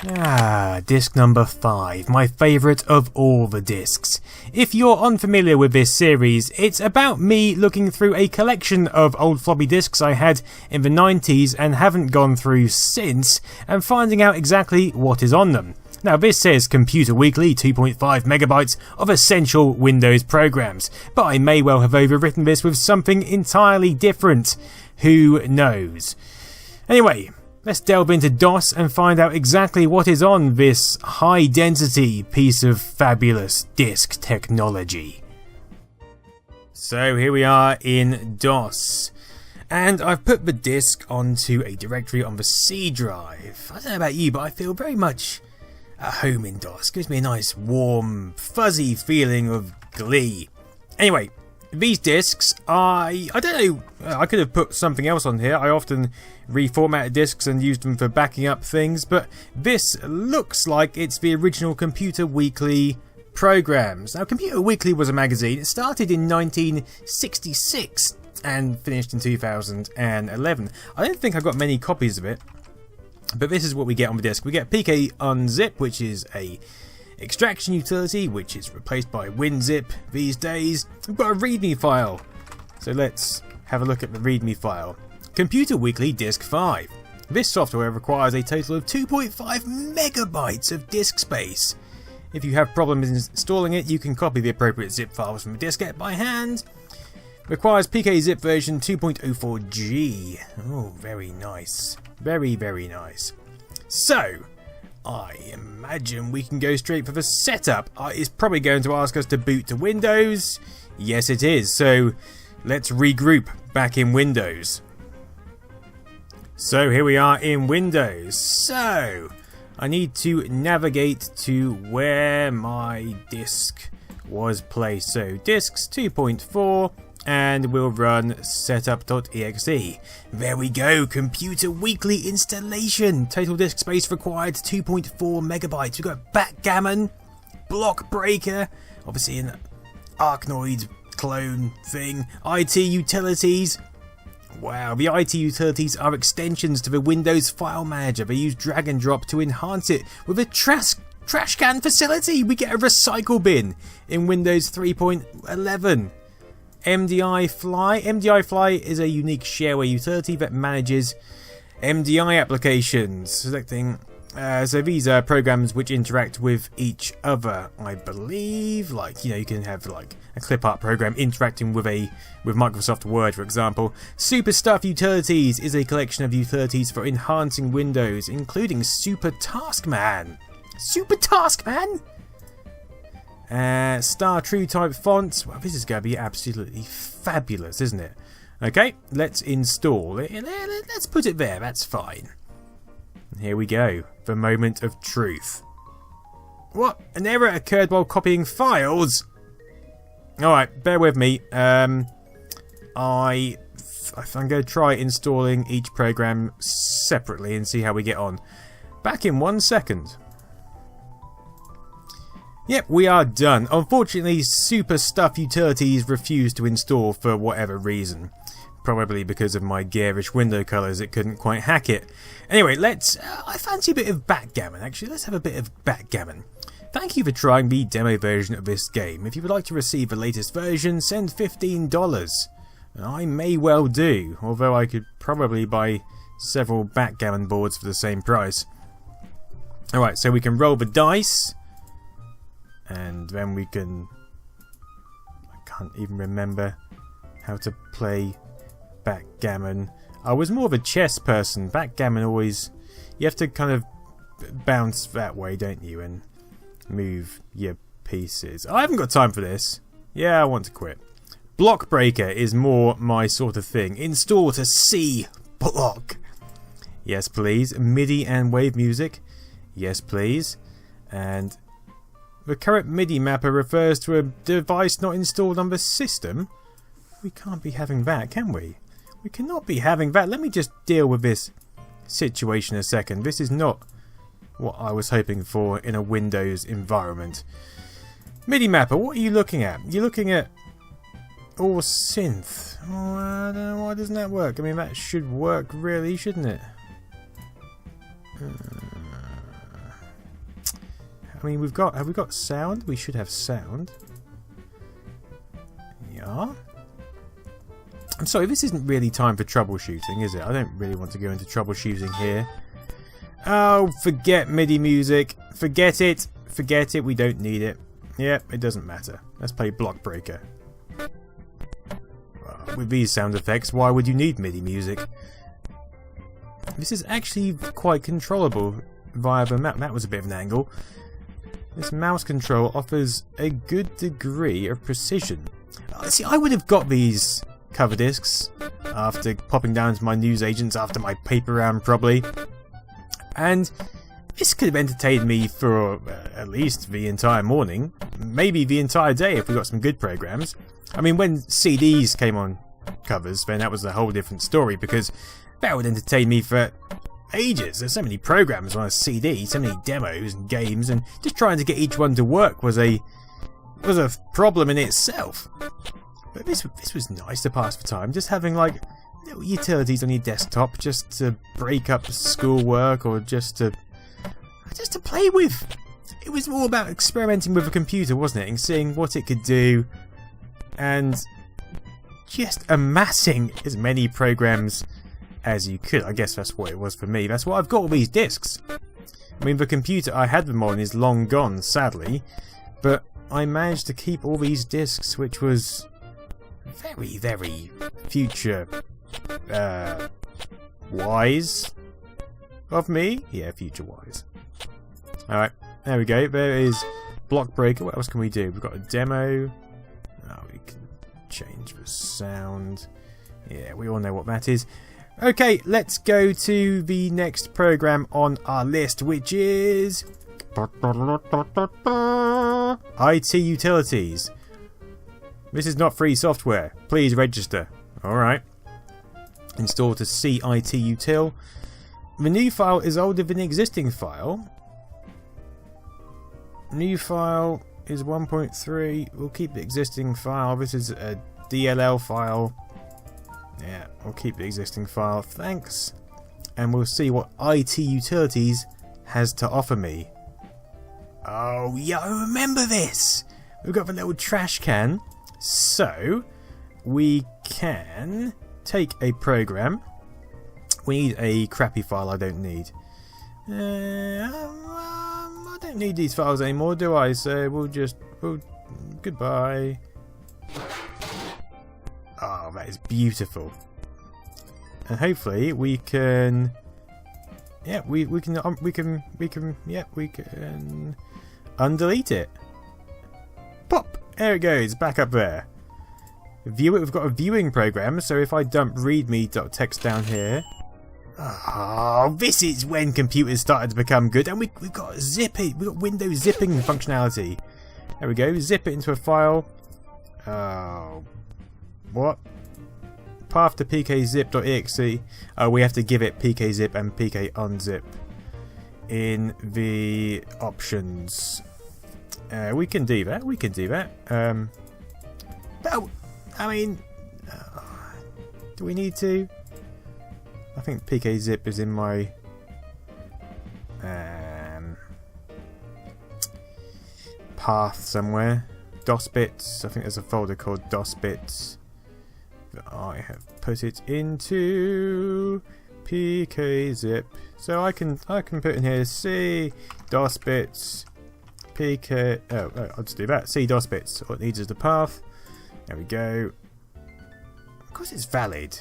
Disc number 5, my favourite of all the discs. If you're unfamiliar with this series, it's about me looking through a collection of old floppy disks I had in the 90s and haven't gone through since, and finding out exactly what is on them. Now this says Computer Weekly 2.5 megabytes of essential Windows programs, but I may well have overwritten this with something entirely different. Who knows? Anyway, let's delve into DOS and find out exactly what is on this high density piece of fabulous disk technology. So here we are in DOS, and I've put the disk onto a directory on the C drive. I don't know about you, but I feel very much at home in DOS. Gives me a nice warm fuzzy feeling of glee. Anyway, these discs, I don't know, I could have put something else on here. I often reformatted discs and used them for backing up things, but this looks like it's the original Computer Weekly programs. Now, Computer Weekly was a magazine. It started in 1966 and finished in 2011. I don't think I got many copies of it, but this is what we get on the disc. We get PK Unzip, which is a extraction utility, which is replaced by WinZip these days. We've got a README file, so let's have a look at the README file. Computer Weekly Disk 5. This software requires a total of 2.5 megabytes of disk space. If you have problems installing it, you can copy the appropriate zip files from the diskette by hand. Requires PKZip version 2.04G. Oh, very nice. Very, very nice. So, I imagine we can go straight for the setup. It's probably going to ask us to boot to Windows. Yes, it is. So let's regroup back in Windows. So here we are in Windows. So I need to navigate to where my disk was placed. So disks 2.4. And we'll run setup.exe. There we go, Computer Weekly installation. Total disk space required 2.4 megabytes. We've got Backgammon, Block Breaker, obviously an Arkanoid clone thing, IT utilities. Wow, the IT utilities are extensions to the Windows File Manager. They use drag and drop to enhance it with a trash can facility. We get a recycle bin in Windows 3.11. MDI Fly. MDI Fly is a unique shareware utility that manages MDI applications. Selecting, so these are programs which interact with each other, I believe. Like, you can have like a clip art program interacting with Microsoft Word, for example. Super Stuff Utilities is a collection of utilities for enhancing Windows, including Super Taskman. Super Taskman? Star True type fonts. Well, this is going to be absolutely fabulous, isn't it? Okay, let's install it. Let's put it there. That's fine. Here we go. The moment of truth. What? An error occurred while copying files? Alright, bear with me. I'm going to try installing each program separately and see how we get on. Back in 1 second. Yep, we are done. Unfortunately, Super Stuff Utilities refused to install for whatever reason. Probably because of my garish window colours, it couldn't quite hack it. Anyway, I fancy a bit of Backgammon, actually. Let's have a bit of Backgammon. Thank you for trying the demo version of this game. If you would like to receive the latest version, send $15. I may well do, although I could probably buy several Backgammon boards for the same price. Alright, so we can roll the dice. And then we can... I can't even remember how to play Backgammon. I was more of a chess person. Backgammon always... You have to kind of bounce that way, don't you? And move your pieces. I haven't got time for this. Yeah, I want to quit. Block Breaker is more my sort of thing. Install to C block. Yes, please. MIDI and wave music. Yes, please. And... the current MIDI mapper refers to a device not installed on the system. We can't be having that, can we? We cannot be having that. Let me just deal with this situation a second. This is not what I was hoping for in a Windows environment. MIDI mapper, what are you looking at? You're looking at all synth. Oh, I don't know, why doesn't that work? I mean, that should work really, shouldn't it? I mean, have we got sound? We should have sound. Yeah. I'm sorry, this isn't really time for troubleshooting, is it? I don't really want to go into troubleshooting here. Oh, forget MIDI music. Forget it. Forget it. We don't need it. Yep, it doesn't matter. Let's play Block Breaker. With these sound effects, why would you need MIDI music? This is actually quite controllable via the mouse. That was a bit of an angle. This mouse control offers a good degree of precision. See, I would have got these cover discs after popping down to my newsagents after my paper round, probably. And this could have entertained me for at least the entire morning, maybe the entire day if we got some good programs. I mean, when CDs came on covers, then that was a whole different story, because that would entertain me for ages. There's so many programs on a CD, so many demos and games, and just trying to get each one to work was a problem in itself. But this was nice to pass the time, just having like little utilities on your desktop, just to break up schoolwork or just to play with. It was all about experimenting with a computer, wasn't it, and seeing what it could do, and just amassing as many programs as you could. I guess that's what it was for me. That's why I've got all these discs. I mean, the computer I had them on is long gone, sadly, but I managed to keep all these discs, which was very, very future wise of me. Yeah, future wise. Alright, there we go. There is Block Breaker. What else can we do? We've got a demo. Oh, we can change the sound. Yeah, we all know what that is. Okay, let's go to the next program on our list, which is IT Utilities. This is not free software. Please register. Alright. Install to see IT Util. The new file is older than the existing file. New file is 1.3. We'll keep the existing file. This is a DLL file. Yeah, we'll keep the existing file. Thanks. And we'll see what IT Utilities has to offer me. Oh, yeah, I remember this. We've got the little trash can. So, we can take a program. We need a crappy file I don't need. I don't need these files anymore, do I? So goodbye. Oh, that is beautiful. And hopefully we can. Yeah, we can undelete it. Pop. There it goes, back up there. View it. We've got a viewing program, so if I dump readme.txt down here. Oh, this is when computers started to become good, and we've got zipping. We've got Windows zipping functionality. There we go. Zip it into a file. Oh, what? Path to pkzip.exe. Oh, we have to give it pkzip and pkunzip in the options. We can do that. We can do that. But I mean, do we need to? I think pkzip is in my path somewhere. DOSBits. I think there's a folder called DOSBits that I have put it into pkzip. So I can put in here C DOSBits pk. Oh, I'll just do that. C DOSBits. All it needs is the path. There we go. Of course it's valid.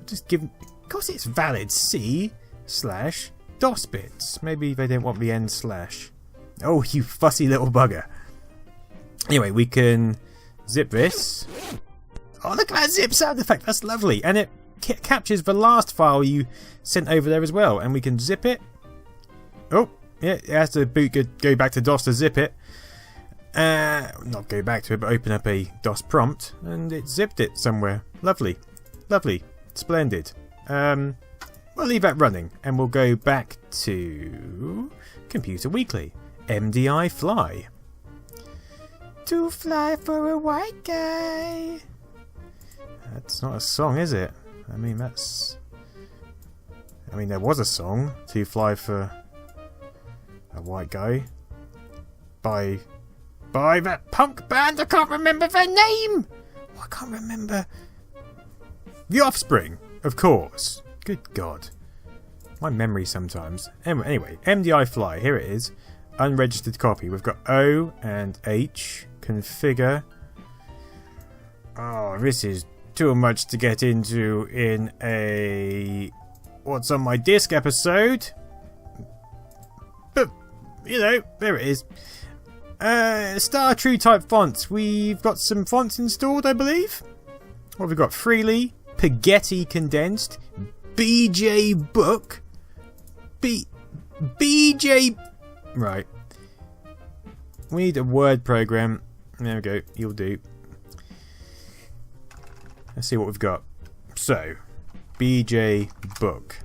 Just give. Of course it's valid. C/DOSBits. Maybe they don't want the end slash. Oh, you fussy little bugger. Anyway, we can zip this. Oh, look at that zip sound effect. That's lovely. And it captures the last file you sent over there as well. And we can zip it. Oh, yeah, it has to go back to DOS to zip it. Not go back to it, but open up a DOS prompt. And it zipped it somewhere. Lovely. Lovely. Splendid. We'll leave that running. And we'll go back to Computer Weekly. MDI Fly. To fly for a white guy. That's not a song, is it? I mean, there was a song, To Fly for a White Guy. by that punk band. I can't remember their name. I can't remember. The Offspring, of course. Good God. My memory sometimes. Anyway, MDI Fly, here it is. Unregistered copy. We've got O and H. Configure. Oh, this is too much to get into in a What's on My Disc episode. But, you know, there it is. Star True type fonts. We've got some fonts installed, I believe. What have we got? Freely, Spaghetti Condensed, BJ Book, BJ. Right. We need a word program. There we go. You'll do. Let's see what we've got. So, BJ Book.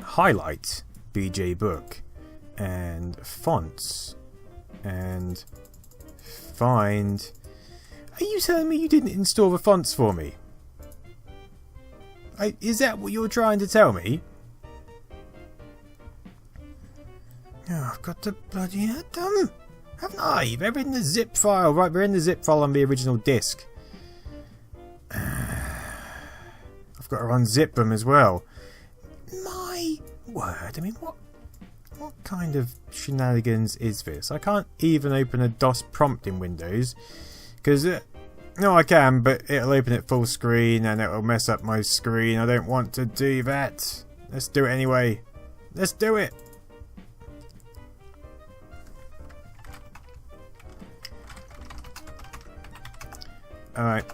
Highlight BJ Book. And fonts. And find. Are you telling me you didn't install the fonts for me? Is that what you're trying to tell me? Oh, I've got to bloody add them. Haven't I? They're in the zip file. Right, they're in the zip file on the original disc. I've got to unzip them as well. My word. I mean, what kind of shenanigans is this? I can't even open a DOS prompt in Windows. Because, no I can, but it'll open it full screen and it'll mess up my screen. I don't want to do that. Let's do it anyway. Let's do it. Alright,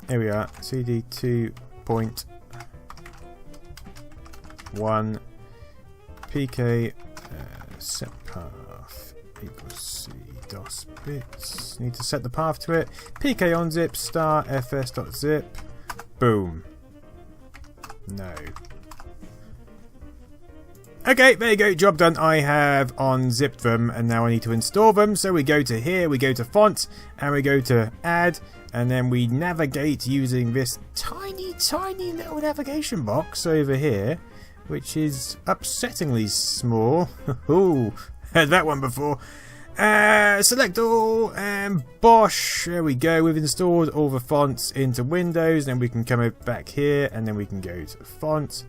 here we are. CD 2.1 PK set path equals C DOS bits. Need to set the path to it. PK on zip star fs.zip. Boom. No. Okay, there you go, job done. I have unzipped them and now I need to install them. So we go to here, we go to font, and we go to add, and then we navigate using this tiny little navigation box over here, which is upsettingly small. Ooh, had that one before. Select all, and bosh, there we go. We've installed all the fonts into Windows. Then we can come back here, and then we can go to font,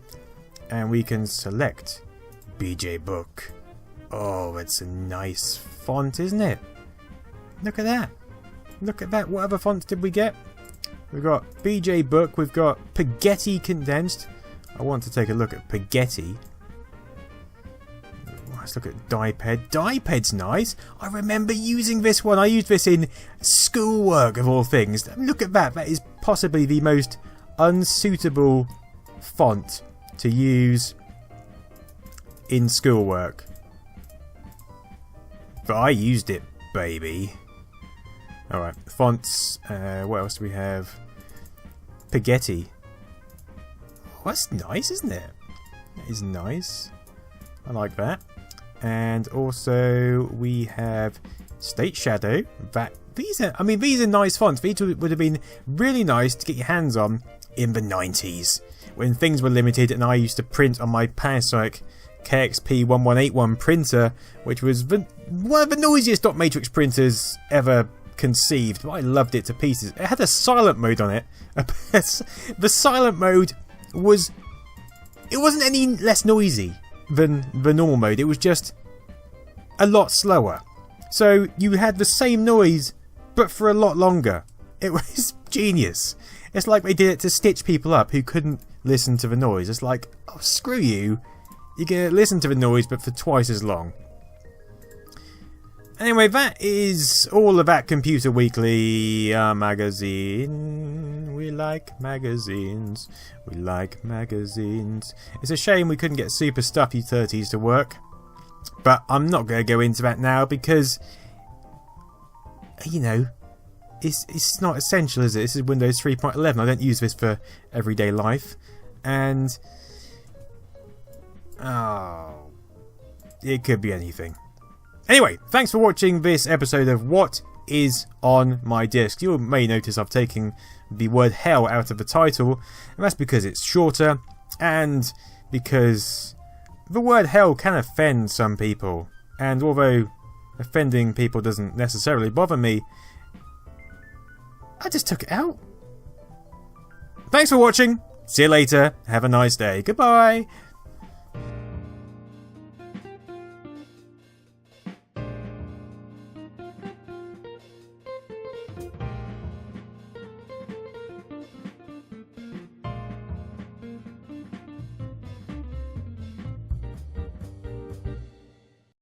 and we can select BJ Book. Oh, it's a nice font, isn't it? Look at that. Look at that. What other fonts did we get? We've got BJ Book. We've got Spaghetti Condensed. I want to take a look at Spaghetti. Let's look at Diped. Diped's nice. I remember using this one. I used this in schoolwork of all things. Look at that. That is possibly the most unsuitable font to use in schoolwork. But I used it, baby. Alright, fonts. What else do we have? Spaghetti. Oh, that's nice, isn't it? That is nice. I like that. And also we have State Shadow. These are nice fonts. These would have been really nice to get your hands on in the 90s when things were limited, and I used to print on my Panasonic KXP 1181 printer, which was one of the noisiest dot matrix printers ever conceived, but I loved it to pieces. It had a silent mode on it. The silent mode wasn't any less noisy than the normal mode. It was just a lot slower. So you had the same noise, but for a lot longer. It was genius. It's like they did it to stitch people up who couldn't listen to the noise. It's like, oh, screw you. You can listen to the noise, but for twice as long. Anyway, that is all of that Computer Weekly magazine. We like magazines. We like magazines. It's a shame we couldn't get Super Stuff Utilities to work. But I'm not going to go into that now because, you know, it's not essential, is it? This is Windows 3.11. I don't use this for everyday life. And, oh, it could be anything. Anyway, thanks for watching this episode of What Is On My Disc. You may notice I've taken the word hell out of the title, and that's because it's shorter, and because the word hell can offend some people. And although offending people doesn't necessarily bother me. I just took it out. Thanks for watching. See you later. Have a nice day. Goodbye.